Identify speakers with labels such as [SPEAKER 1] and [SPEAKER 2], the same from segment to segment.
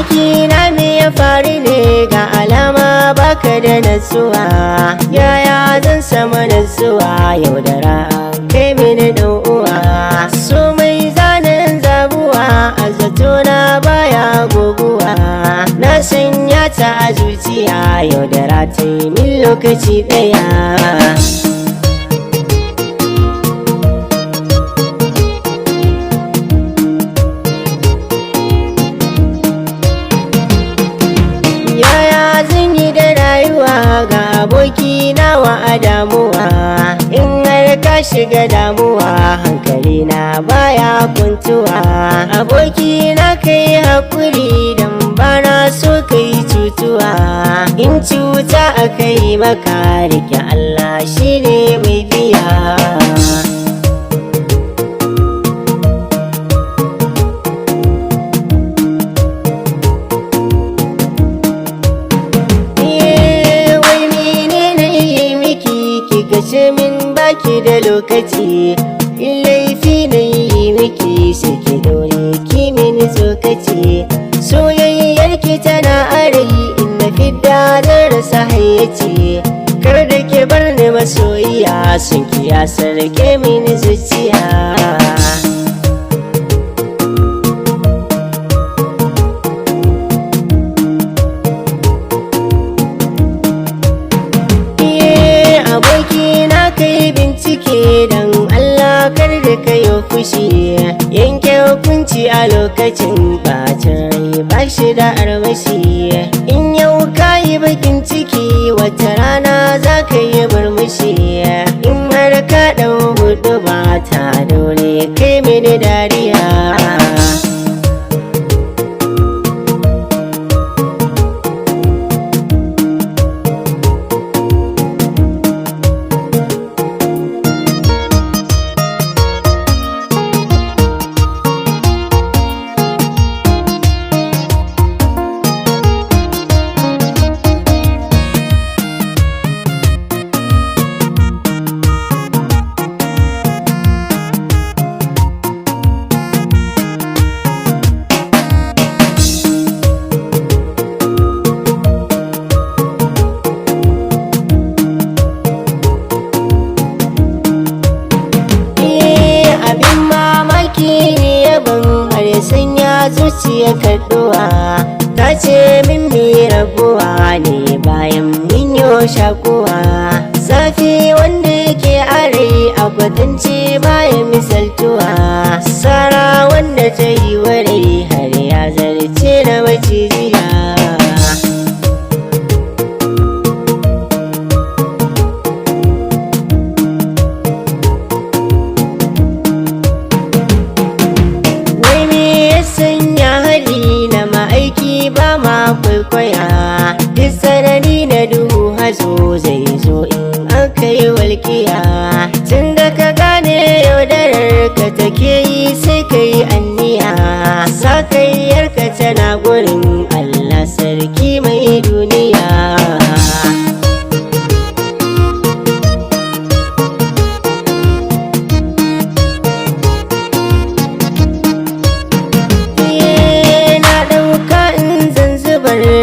[SPEAKER 1] abokina me ya faru ne ga alama baka da natsuwa, yaya zan samu natsuwa yaudara kai mini dan uwa, so mai zanen zabuwa a zatona baya goguwa, na sanya ta a zuciya yaudara ta yi min lokaci daya. Ga aboki nawa a damuwa, in har ka shiga damuwa hankali na baya kuntuwa, aboki na kai hakuri dan bana so kai cutuwa, in cuta akai maka rike Allah shine mai biya. Kace min baki da lokaci, in laifi na yi miki sai ki dole ki mini tsokaci, soyayyar ki tana arai in na fidda da rasa hayyaci, kar da ke bar ni masoyiya sun kiyasar ke mini zuciya. Kai bincike dan Allah kar da kayo fushi, yanke hukunci a lokacin bacin rai ba shi da armashi, in yau ka yi bakin ciki wata rana za ka yi murmushi, in har ka ɗau hudu ba ta dole kai mini dariya. Zuciya kaduwa ta ce min mi rabuwa ne bayan min yo shakuwa, zafi wanda yake arai a kwatance bayan misaltuwa, sara wanda ta yi warai har ya zarce na macijiya. Ba ma kwaikwaya duk sanani na duhu hazo zai zo in aka yi walƙiya, tun da ka gane yaudarar ka take yi sai ka yi anniya, sakayyar ka tana gurin Allah sarki mai duniya.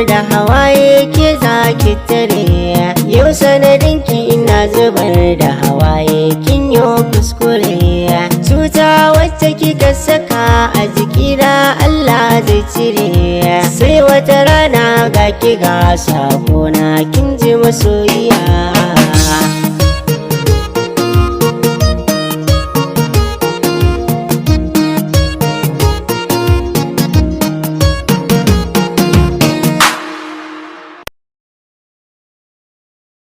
[SPEAKER 1] Da hawaye ke zaki tare, yau sanadinki ina zubar da hawaye kin yo kuskure, cuta wacce kika saka a jikina Allah zai cire, sai wata rana ga ki ga sakona kin ji masoyiya.